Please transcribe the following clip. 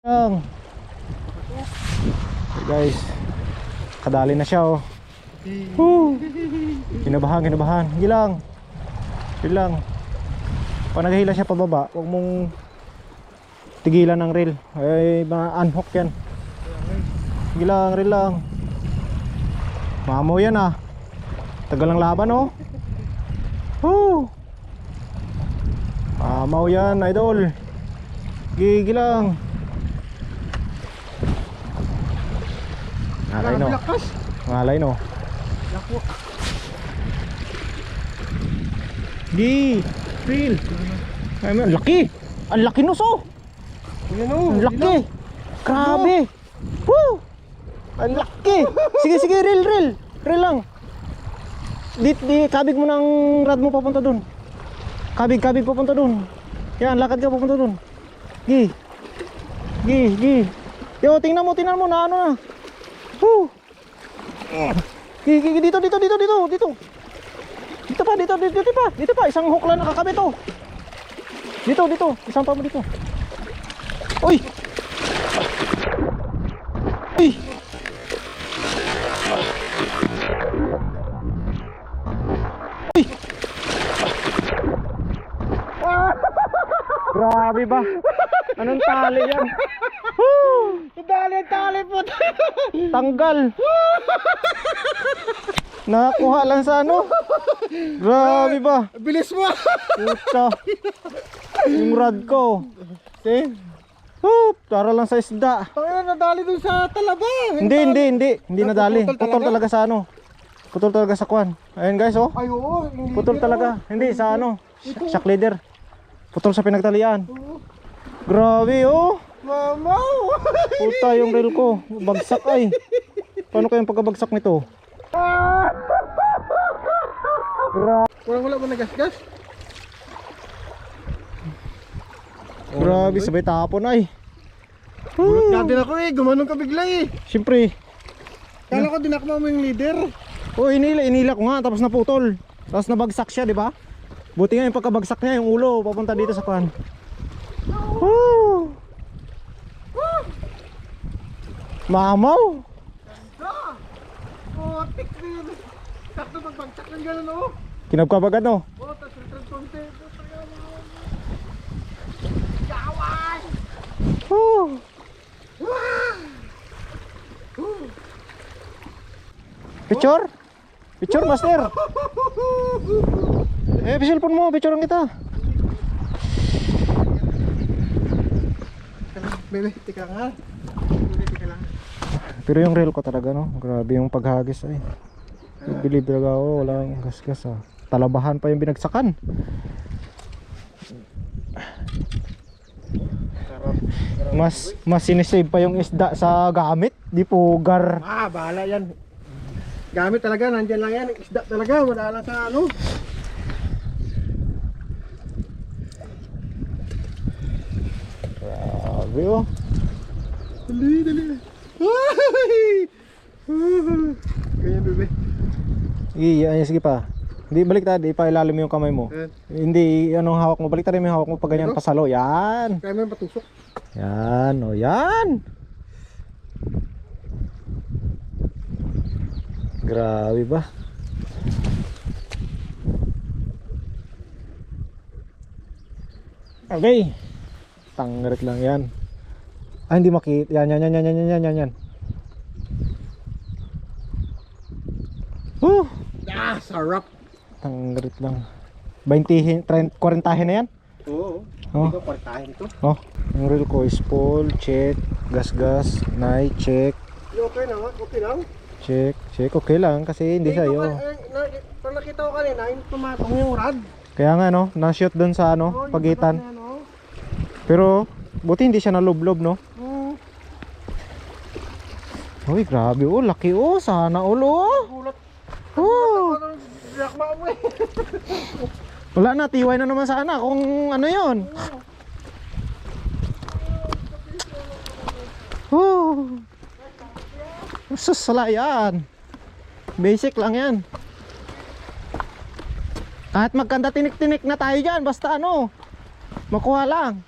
Lang. Guys, kadali na siya oh. Kinabahan. Hindi lang. Pag naghihila siya pababa, huwag mong tigilan ng reel. Ay, ma-unhook yan. Sige lang, reel lang. Mamaw yan ah. Tagal ng laban oh. Mamaw yan, idol. Gigi lang. Ngalay no. Gi, reel. Ay, ang laki. Ang laki no so. Ang laki. Grabe. Woo! Ang laki. Sige, reel lang. Di kabig mo ng rod mo papunta dun. Kabig papunta dun. Yan, lakad ka papunta dun. Gi. Yo, tingnan mo na ano na. Gi, dito. Dito pa, isang hook lang nakakabit to. Dito, isang pa mo dito. Uy. Grabe ba? Anong tali yan? Tali po. Tanggal. Nakakuha lang sa ano? Grabe ba? Bilis mo. Puta. Yung rod ko. Para lang sa isda. Nadali dun sa talaba. Hindi nadali. Putol talaga sa ano. Putol talaga sa kwan. Ayun guys oh. Ay oo. Putol talaga. Hindi sa ano. Shock leader. Putol sa pinagtalian. Grabe oh. Mamaw. Puta yung reel ko. Bagsak ay. Paano kayang pagkabagsak nito? Wala mo nagasgas. Grabe sabay tapon ay. Gulat nga din ako gumanong ka bigla Siyempre. Kala ko dinakma mo yung leader. Inila ko nga tapos naputol. Tapos nabagsak siya, di ba? Buti nga yung pagkabagsak niya yung ulo papunta dito sa pan. Mamaw. Tikrin. Sakto pagbagsak ng gano'n oh. Kinabkabagad no? Tapos konti. Picture master. Cellphone mo, picturean kita. Bebe, tika lang. Pero yung reel ko talaga no, grabe yung paghagis ay. Believe talaga ako, walang gasgas ah. Talabahan pa yung binagsakan. Mas sinisave pa yung isda sa gamit, di pugar. Bahala yan. Gamit talaga, nandyan lang yan. Isda talaga, wala lang sa ano. Grabe oh. Dali. Ganyan bebe. Sige pa. Hindi baliktad, ipailalim yung kamay mo. Hindi anong hawak mo, baliktad mo yung hawak mo pag ganyan pasalo. Yan. Kaya may patusok. Yan, yan. Grabe ba? Okay. Tangret lang yan. Hindi makita. Yan. Sarap. Tangret lang. 20, 40 na yan? Oo. Ikaw partahin ito. Yung reel ko is full, check, gas, night, check. Okay lang. Check, okay lang kasi hindi sa'yo. Pag nakita ko kanina, yung tumatong yung rod. Kaya nga no, na-shoot dun sa ano, pagitan. Pero, buti hindi siya nalublob no? Uy, grabe oh, laki oh, sana all oh. Wala na, tiway na naman sana kung ano yun. Susala yan. Basic lang yan. Kahit magkanda tinik-tinik na tayo dyan, basta ano, makuha lang.